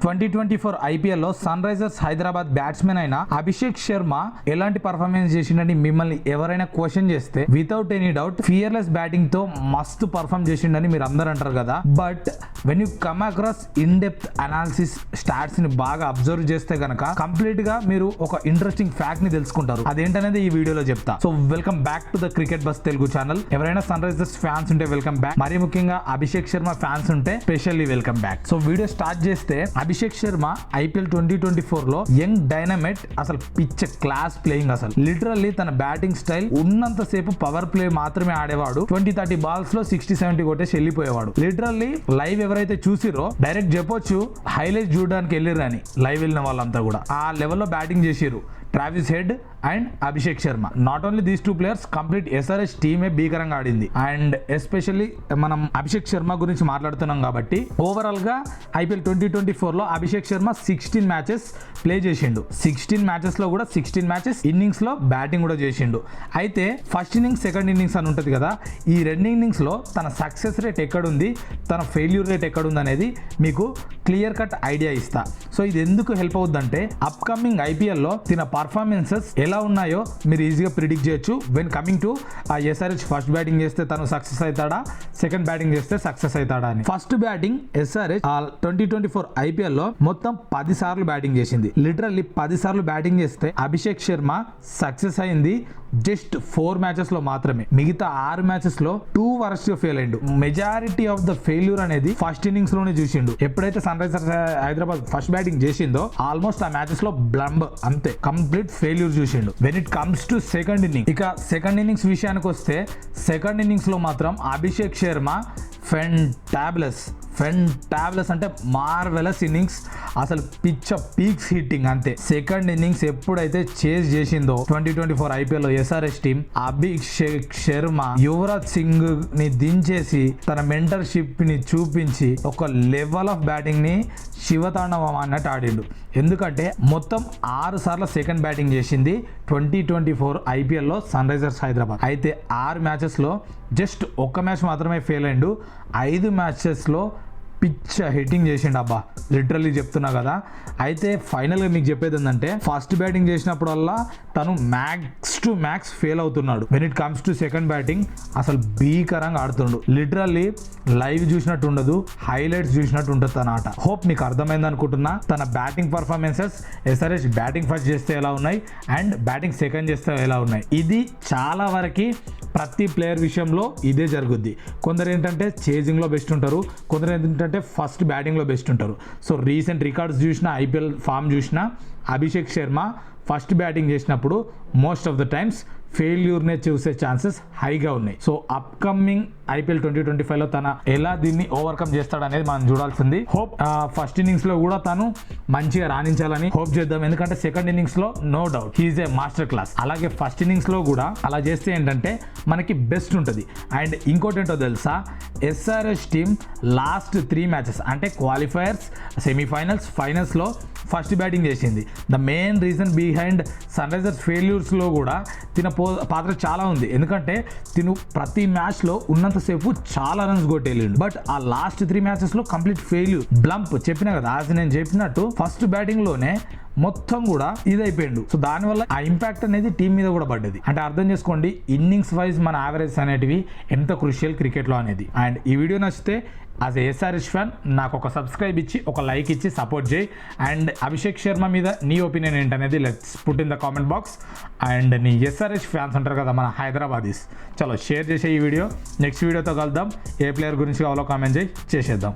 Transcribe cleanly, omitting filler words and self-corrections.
2024 IPL లో sun Risers Hyderabad batsmen అయిన అభిషేక్ శర్మ ఎలాంటి పర్ఫార్మెన్స్ చేసిండని మిమ్మల్ని ఎవరైనా క్వశ్చన్ చేస్తే without any doubt fearless batting తో మస్తు పర్ఫార్మ్ చేసిండని మీరు అందరూ అంటారు కదా. But when you come across in depth analysis stats ని బాగా అబ్జర్వ్ చేస్తే గనక కంప్లీట్ గా మీరు ఒక ఇంట్రెస్టింగ్ ఫ్యాక్ట్ ని తెలుసుకుంటారు. అదేంటనేది ఈ వీడియోలో చెప్తా. So welcome back to the cricket bus Telugu channel. ఎవరైనా సన్ రైజర్స్ ఫ్యాన్స్ ఉంటే వెల్కమ్ బ్యాక్, మరీ ముఖ్యంగా అభిషేక్ శర్మ ఫ్యాన్స్ ఉంటే specially welcome back. So video start చేస్తే అభిషేక్ శర్మ IPL 2024 లో యంగ్ డైనమైట్, అసలు పిచ్చ క్లాస్ ప్లేయింగ్. అసలు లిటరల్లీ తన బ్యాటింగ్ స్టైల్ ఉన్నంత సేపు పవర్ ప్లే మాత్రమే ఆడేవాడు. 20-30 బాల్స్ లో 60-70 కొట్టేసి వెళ్ళిపోయేవాడు. లిటరల్లీ లైవ్ ఎవరైతే చూసిరో డైరెక్ట్ చెప్పొచ్చు హైలైట్ చూడడానికి వెళ్ళిరని. లైవ్ వెళ్ళిన వాళ్ళంతా కూడా ఆ లెవెల్లో బ్యాటింగ్ చేసిరు. Travis head and Abhishek Sharma, not only these two players, complete SRH టీమే భీకరంగా ఆడింది. అండ్ ఎస్పెషల్లీ మనం అభిషేక్ శర్మ గురించి మాట్లాడుతున్నాం కాబట్టి ఓవరాల్ గా IPL 2024 లో అభిషేక్ శర్మ 16 మ్యాచెస్ ప్లే చేసిండు. 16 మ్యాచెస్ లో కూడా 16 మ్యాచెస్ ఇన్నింగ్స్ లో బ్యాటింగ్ కూడా చేసిండు. అయితే ఫస్ట్ ఇన్నింగ్స్, సెకండ్ ఇన్నింగ్స్ అని ఉంటుంది కదా, ఈ రెండు ఇన్నింగ్స్ లో తన సక్సెస్ రేట్ ఎక్కడుంది, తన ఫెయిల్యూర్ రేట్ ఎక్కడుంది అనేది మీకు క్లియర్ కట్ ఐడియా ఇస్తా. సో ఇది ఎందుకు హెల్ప్ అవుతుందంటే అప్కమింగ్ IPL లో తిన పర్ఫార్మెన్సెస్ ఎలా ఉన్నాయో మీరు ఈజీగా ప్రిడిక్ట్ చేయొచ్చు. When coming to SRH first batting చేస్తే తను సక్సెస్ అవుతాడా, సెకండ్ బ్యాటింగ్ చేస్తే సక్సెస్ అవుతాడా అని. ఫస్ట్ బ్యాటింగ్ SRH 2024 IPL లో మొత్తం 10 సార్లు బ్యాటింగ్ చేసింది. లిటరల్లీ 10 సార్లు బ్యాటింగ్ చేస్తే అభిషేక్ శర్మ సక్సెస్ అయింది జస్ట్ 4 మ్యాచెస్ లో మాత్రమే. మిగతా 6 మ్యాచెస్ లో 2 వరస్ట్ గా ఫెయిల్ అయిండు. మెజారిటీ ఆఫ్ ద ఫెయిల్యూర్ అనేది ఫస్ట్ ఇన్నింగ్స్ లోనే చూసిండు. ఎప్పుడైతే sunrisers Hyderabad first batting చేసిందో ఆల్మోస్ట్ ఆ మ్యాచెస్ లో బ్లంబ్, అంతే కంప్లీట్ ఫెయిల్యూర్ చూసిండు. When it comes to second inning, ఇక సెకండ్ ఇన్నింగ్స్ విషయానికి వస్తే సెకండ్ ఇన్నింగ్స్ లో మాత్రం అభిషేక్ శర్మ ఫెంటాబులస్ అంటే మార్వెలస్ ఇన్నింగ్స్, అసలు పిచ్చ పీక్స్ హిట్టింగ్ అంతే. సెకండ్ ఇన్నింగ్స్ ఎప్పుడైతే చేజ్ చేసిందో 2024 IPL లో SRH టీం, అభిషేక్ శర్మ యువరాజ్ సింగ్ ని దించేసి తన మెంటర్షిప్ ని చూపించి ఒక లెవెల్ ఆఫ్ బ్యాటింగ్ ని శివతాండవం అన్నట్టు ఆడిండు. ఎందుకంటే మొత్తం 6 సార్లు సెకండ్ బ్యాటింగ్ చేసింది 2024 IPL లో సన్ రైజర్స్ హైదరాబాద్. అయితే 6 మ్యాచెస్ లో జస్ట్ ఒక్క మ్యాచ్ మాత్రమే ఫెయిల్ అయిండు. 5 మ్యాచెస్ లో పిచ్చ హిట్టింగ్ చేసిండు అబ్బా, లిటరల్లీ చెప్తున్నా కదా. అయితే ఫైనల్గా మీకు చెప్పేది ఏంటంటే ఫస్ట్ బ్యాటింగ్ చేసినప్పుడల్లా తను మ్యాక్స్ టు మ్యాక్స్ ఫెయిల్ అవుతున్నాడు. When it comes to second batting అసలు భీకరంగా ఆడుతుండు. లిటరల్లీ లైవ్ చూసినట్టు ఉండదు, హైలైట్స్ చూసినట్టు ఉంటుంది తన ఆట. హోప్ మీకు అర్థమైంది అనుకుంటున్నా. తన batting performances SRH batting first చేస్తే ఎలా ఉన్నాయి అండ్ బ్యాటింగ్ సెకండ్ చేస్తే ఎలా ఉన్నాయి, ఇది చాలా వరకు ప్రతి ప్లేయర్ విషయంలో ఇదే జరుగుద్ది. కొందరు ఏంటంటే చేజింగ్లో బెస్ట్ ఉంటారు, కొందరు ఏంటంటే ఫస్ట్ బ్యాటింగ్లో బెస్ట్ ఉంటారు. సో రీసెంట్ రికార్డ్స్ చూసినా, IPL ఫామ్ చూసినా అభిషేక్ శర్మ ఫస్ట్ బ్యాటింగ్ చేసినప్పుడు మోస్ట్ ఆఫ్ ద టైమ్స్ ఫెయిల్యూర్నే చూసే ఛాన్సెస్ హైగా ఉన్నాయి. సో అప్కమింగ్ IPL 2025 లో తన ఎలా దీన్ని ఓవర్కమ్ చేస్తాడు అనేది మనం చూడాల్సింది. హోప్ ఫస్ట్ ఇన్నింగ్స్ లో కూడా తను మంచిగా రాణించాలని హోప్ చేద్దాం. ఎందుకంటే సెకండ్ ఇన్నింగ్స్ లో నో డౌట్ హీఈస్ ఏ మాస్టర్ క్లాస్. అలాగే ఫస్ట్ ఇన్నింగ్స్ లో కూడా అలా చేస్తే ఏంటంటే మనకి బెస్ట్ ఉంటుంది. అండ్ ఇంకోటి ఏంటో తెలుసా, SRH టీమ్ లాస్ట్ 3 మ్యాచెస్ అంటే క్వాలిఫైయర్స్, సెమీఫైనల్స్, ఫైనల్స్ లో ఫస్ట్ బ్యాటింగ్ చేసింది. The main reason behind sunrisers failures లో కూడా తిన పాత్ర చాలా ఉంది. ఎందుకంటే తిను ప్రతి మ్యాచ్ లో ఉన్నంతసేపు చాలా రన్స్ కొట్టేళ్ళిండు. బట్ ఆ లాస్ట్ 3 మ్యాచెస్ లో కంప్లీట్ ఫెయిల్యూర్, బ్లంప్. చెప్పినా కదా, యాజ్ నేను చెప్పినట్టు ఫస్ట్ బ్యాటింగ్ లోనే మొత్తం కూడా ఇదైపోయిండు. సో దానివల్ల ఆ ఇంపాక్ట్ అనేది టీం మీద కూడా పడ్డది. అంటే అర్థం చేసుకోండి ఇన్నింగ్స్ వైజ్ మన యావరేజ్ అనేటివి ఎంత క్రూషియల్ క్రికెట్లో అనేది. అండ్ ఈ వీడియో నచ్చితే యాజ్ SRH ఫ్యాన్ నాకు ఒక సబ్స్క్రైబ్ ఇచ్చి, ఒక లైక్ ఇచ్చి సపోర్ట్ చేయి. అండ్ అభిషేక్ శర్మ మీద నీ ఒపీనియన్ ఏంటనేది let's put in the comment box. And నీ SRH ఫ్యాన్స్ అంటారు కదా మన హైదరాబాదీస్, చలో షేర్ చేసే ఈ వీడియో. నెక్స్ట్ వీడియోతో కలుద్దాం. ఏ ప్లేయర్ గురించి కావాలో కామెంట్ చేసేద్దాం.